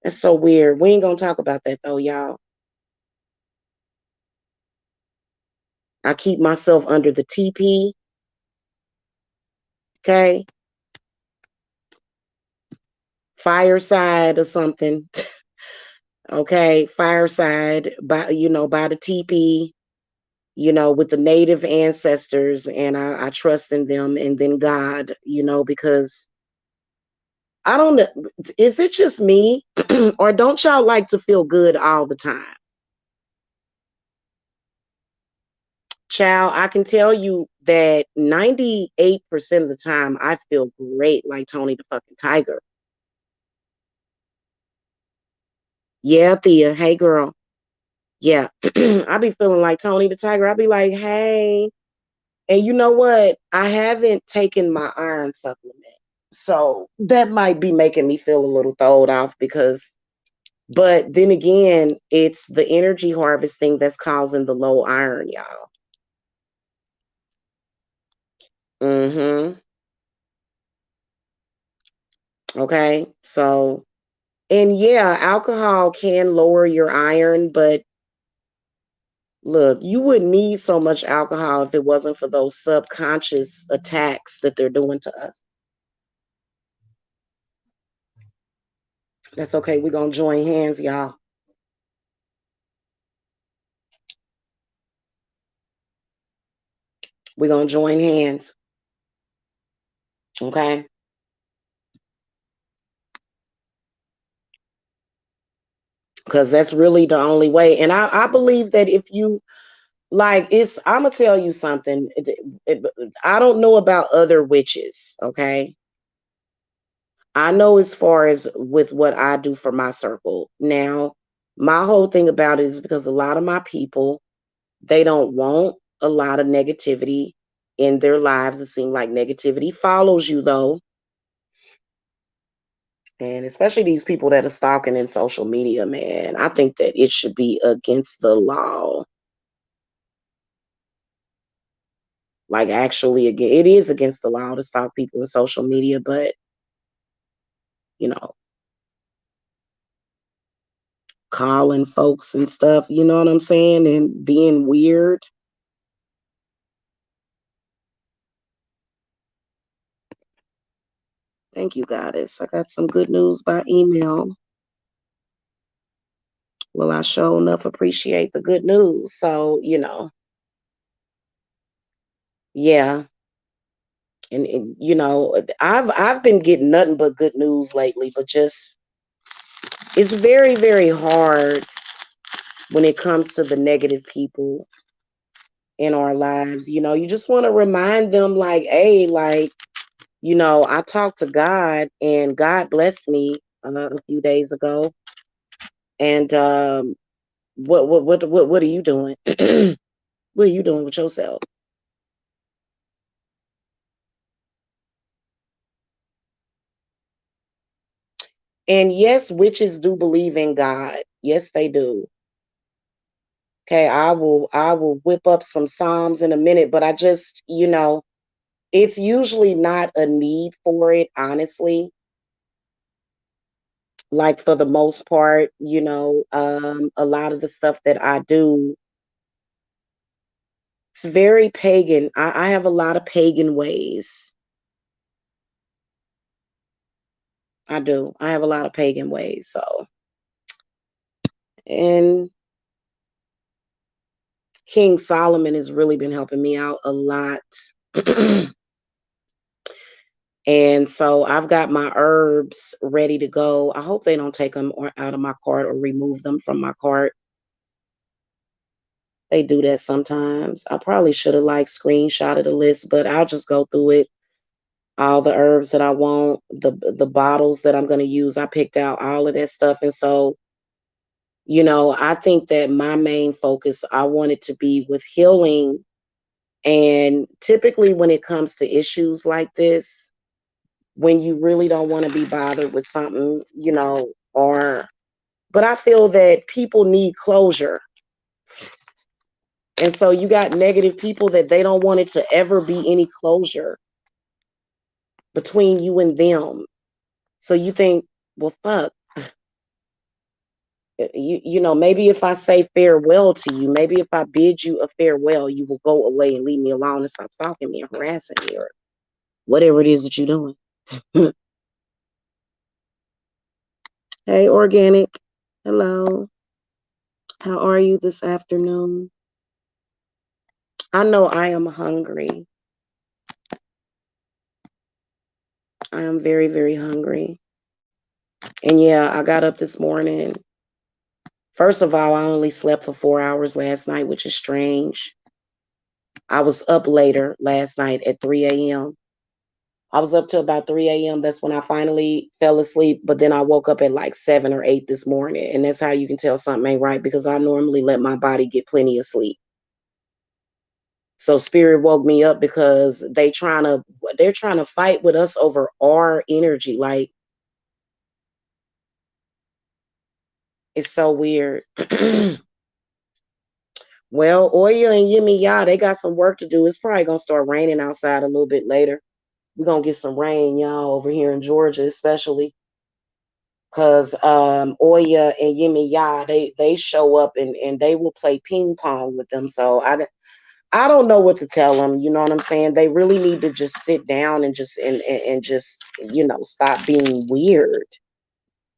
Speaker 1: That's so weird. We ain't gonna talk about that though, y'all. I keep myself under the TP, okay? Fireside or something. Okay, fireside by the TP, with the native ancestors, and I trust in them, and then God, because I don't know, is it just me or don't y'all like to feel good all the time? Child, I can tell you that 98% of the time I feel great like Tony the fucking Tiger. Yeah, Thea. Hey girl. Yeah. I be feeling like Tony the Tiger. I be like, hey. And you know what? I haven't taken my iron supplement. So that might be making me feel a little throwed off but then again, it's the energy harvesting that's causing the low iron, y'all. Mm-hmm. Okay. So, and yeah, alcohol can lower your iron, but look, you wouldn't need so much alcohol if it wasn't for those subconscious attacks that they're doing to us. That's okay. We're going to join hands, y'all. We're going to join hands. Okay. Because that's really the only way. And I believe that if you like, I'm going to tell you something. I don't know about other witches. Okay. I know as far as with what I do for my circle. Now, my whole thing about it is because a lot of my people, they don't want a lot of negativity in their lives. It seems like negativity follows you though. And especially these people that are stalking in social media, man. I think that it should be against the law. Like actually again, it is against the law to stalk people in social media, but you know, calling folks and stuff, you know what I'm saying? And being weird. Thank you, Goddess. I got some good news by email. Well, I sure enough appreciate the good news. So, yeah. And I've been getting nothing but good news lately, but just it's very, very hard when it comes to the negative people in our lives. You just want to remind them like, hey, like, I talked to God and God blessed me a few days ago. And what are you doing? What are you doing with yourself? And yes, witches do believe in God. Yes, they do. Okay, I will whip up some Psalms in a minute, but I just, it's usually not a need for it, honestly. Like for the most part, a lot of the stuff that I do, it's very pagan. I have a lot of pagan ways. I do. I have a lot of pagan ways. So, and King Solomon has really been helping me out a lot. And so I've got my herbs ready to go. I hope they don't take them out of my cart or remove them from my cart. They do that sometimes. I probably should have like screenshotted the list, but I'll just go through it. All the herbs that I want, the bottles that I'm going to use. I picked out all of that stuff. And so, I think that my main focus, I want it to be with healing. And typically when it comes to issues like this, when you really don't want to be bothered with something, but I feel that people need closure. And so you got negative people that they don't want it to ever be any closure between you and them. So you think, well, fuck, maybe if I say farewell to you, maybe if I bid you a farewell, you will go away and leave me alone and stop stalking me and harassing me or whatever it is that you're doing. Hey, organic. Hello. How are you this afternoon? I know I am hungry. I am very, very hungry. And yeah, I got up this morning. First of all, I only slept for 4 hours last night, which is strange. I was up later last night at 3 a.m. I was up till about 3 a.m. That's when I finally fell asleep. But then I woke up at like 7 or 8 this morning. And that's how you can tell something ain't right because I normally let my body get plenty of sleep. So spirit woke me up because they're trying to fight with us over our energy. Like it's so weird. Well, Oya and Yemi Ya, they got some work to do. It's probably gonna start raining outside a little bit later. We're gonna get some rain, y'all, over here in Georgia, especially. Cause Oya and Yemi Ya, they show up and they will play ping pong with them. So I don't know what to tell them. You know what I'm saying? They really need to just sit down and and just stop being weird.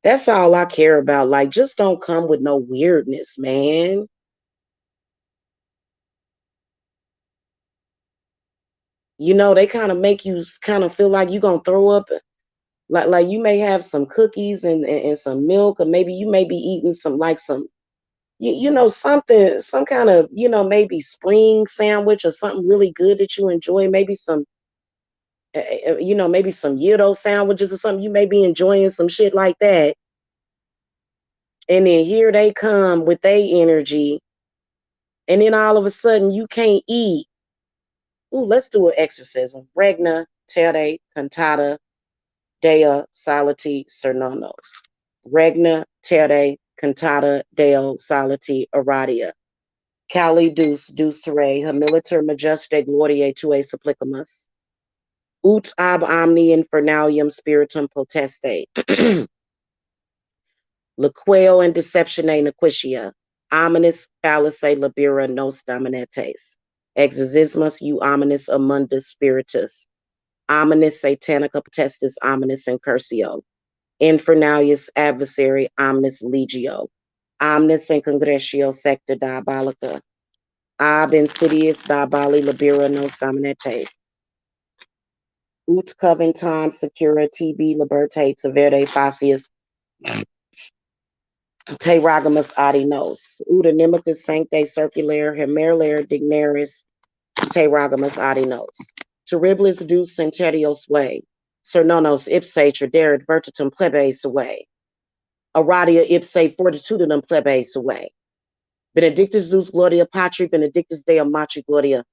Speaker 1: That's all I care about. Like, just don't come with no weirdness, man. They kind of make you kind of feel like you're gonna throw up. Like you may have some cookies and some milk, or maybe you may be eating some something, some kind of, maybe spring sandwich or something really good that you enjoy. Maybe some, maybe some gyro sandwiches or something. You may be enjoying some shit like that. And then here they come with their energy. And then all of a sudden you can't eat. Ooh, let's do an exorcism. Regna, tere, cantata, dea, salati, sernonos. Regna, tere, cantata, deo, salati, aradia. Cali Deus tere, humiliter majestate gloriae tue supplicamus. Ut ab omni infernalium spiritum poteste. Liqueo and deceptione nequitia. Ominous fallace libera nos dominates. Exorcismus u omnis amundus spiritus. Omnis satanica potestis omnis incursio. Infernalius adversary omnis legio. Omnis in congresio secta diabolica. Ab insidious diaboli libera nos dominates. Ut coventam secura TB libertate severe facius te ragamus adinos. Ut inimicus sancte circulaire hemerlaire dignaris te ragamus adinos. Terribilis deus centerio sway. Cernonos ipse traderit vertitum plebes away. Aradia ipse fortitudinum plebes away. Benedictus deus gloria patri, benedictus dea matri gloria.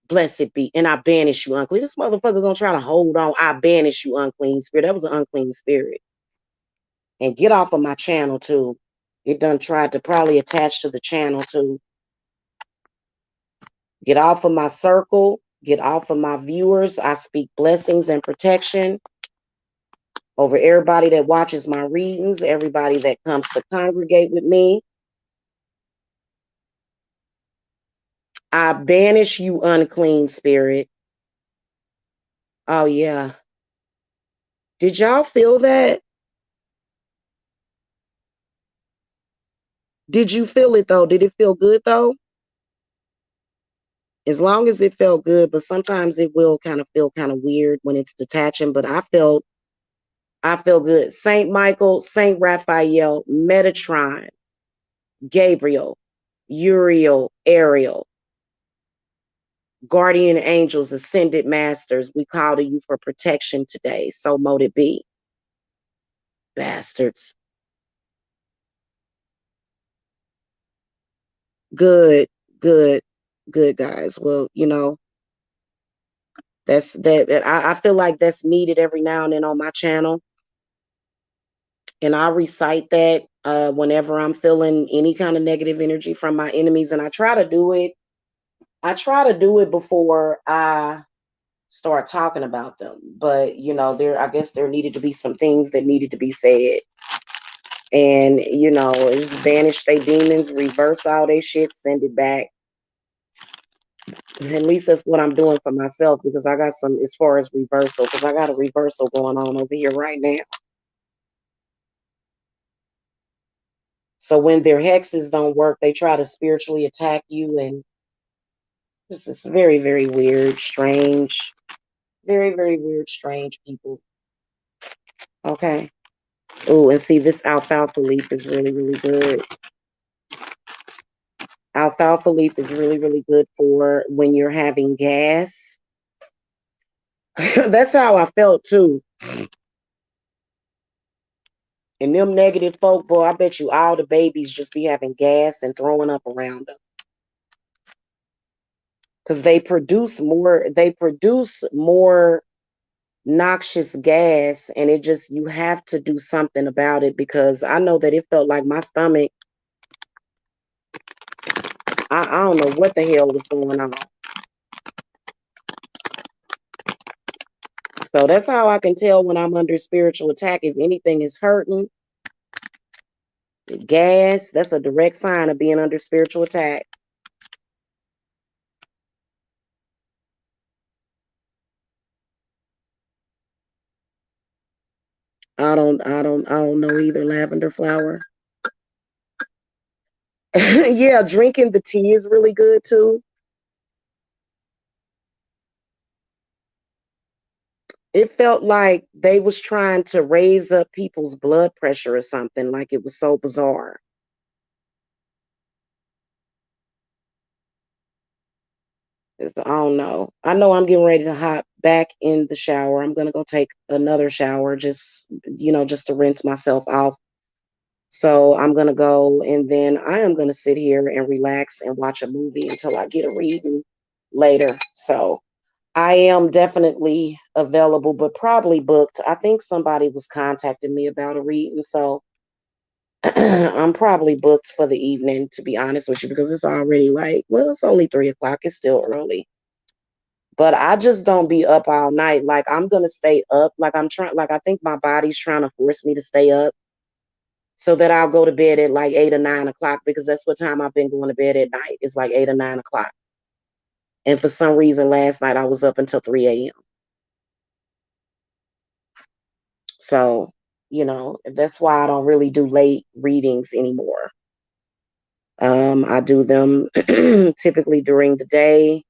Speaker 1: Blessed be. And I banish you, unclean. This motherfucker gonna try to hold on. I banish you, unclean spirit. That was an unclean spirit. And get off of my channel too. It done tried to probably attach to the channel too. Get off of my circle. Get off of my viewers. I speak blessings and protection over everybody that watches my readings, everybody that comes to congregate with me. I banish you, unclean spirit. Oh, yeah. Did y'all feel that? Did you feel it, though? Did it feel good, though? As long as it felt good, but sometimes it will kind of feel kind of weird when it's detaching, but I feel good. Saint Michael, Saint Raphael, Metatron, Gabriel, Uriel, Ariel, guardian angels, ascended masters, we call to you for protection today. So mote it be. Bastards. Good, good, good, guys. Well, that's that. I feel like that's needed every now and then on my channel. And I recite that whenever I'm feeling any kind of negative energy from my enemies. And I try to do it. I try to do it before I start talking about them. But I guess there needed to be some things that needed to be said. And just banish their demons, reverse all their shit, send it back. At least that's what I'm doing for myself, because I got some, as far as reversal, because I got a reversal going on over here right now. So when their hexes don't work, they try to spiritually attack you. And this is very, very weird, strange, very, very weird, strange people. Okay. Oh, and see, this alfalfa leaf is really, really good. Alfalfa leaf is really, really good for when you're having gas. That's how I felt too. And them negative folk, boy, I bet you all the babies just be having gas and throwing up around them. Because they produce more noxious gas, and you have to do something about it, because I know that it felt like my stomach, I don't know what the hell was going on. So that's how I can tell when I'm under spiritual attack. If anything is hurting, gas, that's a direct sign of being under spiritual attack. I don't know either. Lavender flower. Yeah, drinking the tea is really good too. It felt like they was trying to raise up people's blood pressure or something. Like it was so bizarre. I don't know. I know I'm getting ready to hop back in the shower. I'm gonna go take another shower, just to rinse myself off. So I'm gonna go, and then I am gonna sit here and relax and watch a movie until I get a reading later. So I am definitely available, but probably booked. I think somebody was contacting me about a reading, so I'm probably booked for the evening, to be honest with you, because it's already it's only 3 o'clock. It's still early. But I just don't be up all night. Like I'm gonna stay up. I think my body's trying to force me to stay up so that I'll go to bed at like 8 or 9 o'clock because that's what time I've been going to bed at night. It's like 8 or 9 o'clock. And for some reason last night I was up until 3 a.m. So, that's why I don't really do late readings anymore. I do them typically during the day.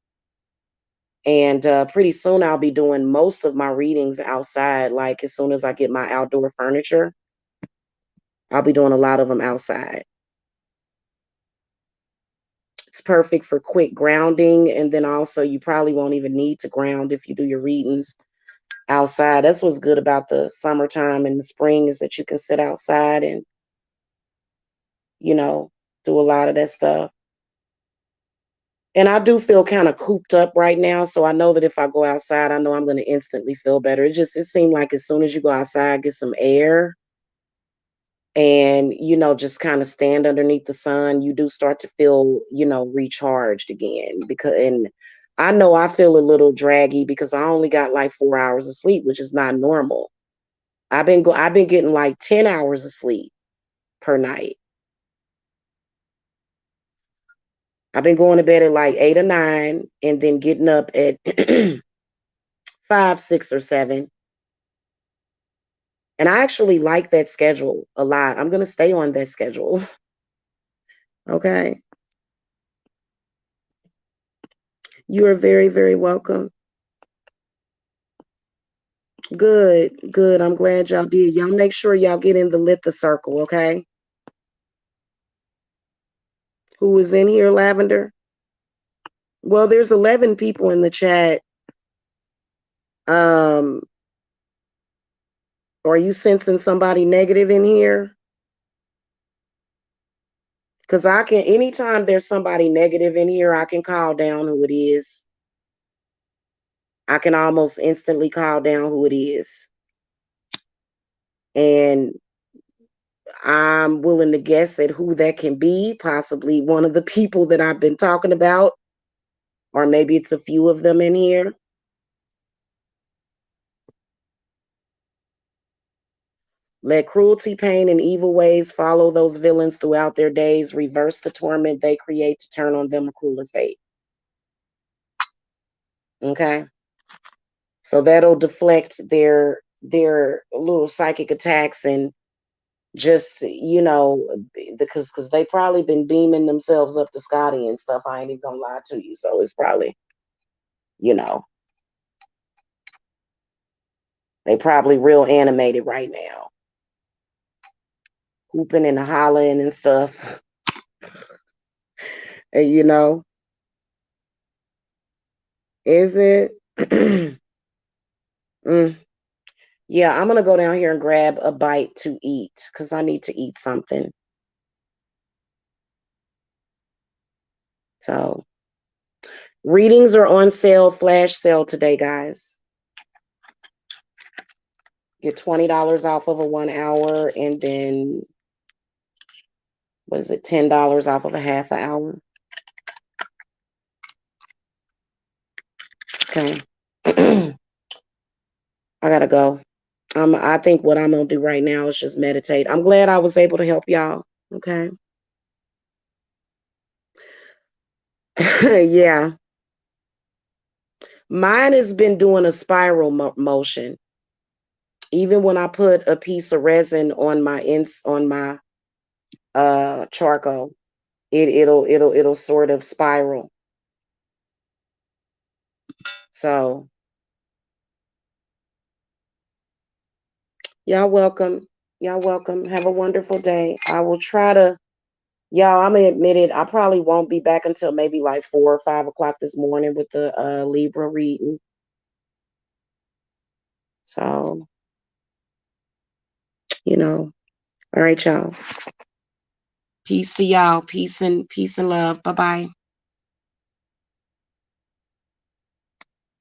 Speaker 1: And pretty soon I'll be doing most of my readings outside. Like as soon as I get my outdoor furniture, I'll be doing a lot of them outside. It's perfect for quick grounding. And then also, you probably won't even need to ground if you do your readings outside. That's what's good about the summertime and the spring is that you can sit outside and, you know, do a lot of that stuff. And I do feel kind of cooped up right now. So I know that if I go outside, I know I'm going to instantly feel better. It seemed like as soon as you go outside, get some air and, just kind of stand underneath the sun, you do start to feel, recharged again. And I know I feel a little draggy because I only got like 4 hours of sleep, which is not normal. I've been getting like 10 hours of sleep per night. I've been going to bed at like 8 or 9 and then getting up at 5, 6, or 7. And I actually like that schedule a lot. I'm going to stay on that schedule. Okay. You are very, very welcome. Good, good. I'm glad y'all did. Y'all make sure y'all get in the Litha circle, okay? Who is in here, Lavender? Well, there's 11 people in the chat. Are you sensing somebody negative in here? Because anytime there's somebody negative in here, I can call down who it is. I can almost instantly call down who it is. And I'm willing to guess at who that can be, possibly one of the people that I've been talking about, or maybe it's a few of them in here. Let cruelty, pain, and evil ways follow those villains throughout their days. Reverse the torment they create to turn on them a crueler fate. Okay? So that'll deflect their little psychic attacks and just, because they probably been beaming themselves up to Scotty and stuff. I ain't even gonna lie to you. So it's probably, you know, they probably real animated right now. Hooping and hollering and stuff. And, is it? mm. Yeah, I'm going to go down here and grab a bite to eat because I need to eat something. So, readings are on sale, flash sale today, guys. Get $20 off of a 1 hour and then, what is it, $10 off of a half an hour. Okay. I gotta go. I think what I'm gonna do right now is just meditate. I'm glad I was able to help y'all. Okay. Yeah. Mine has been doing a spiral motion. Even when I put a piece of resin on my charcoal, it'll sort of spiral. So y'all welcome. Y'all welcome. Have a wonderful day. I will try to. Y'all, I'm gonna admit it. I probably won't be back until maybe like 4 or 5 o'clock this morning with the Libra reading. So, you know, all right, y'all. Peace to y'all. Peace and love. Bye bye.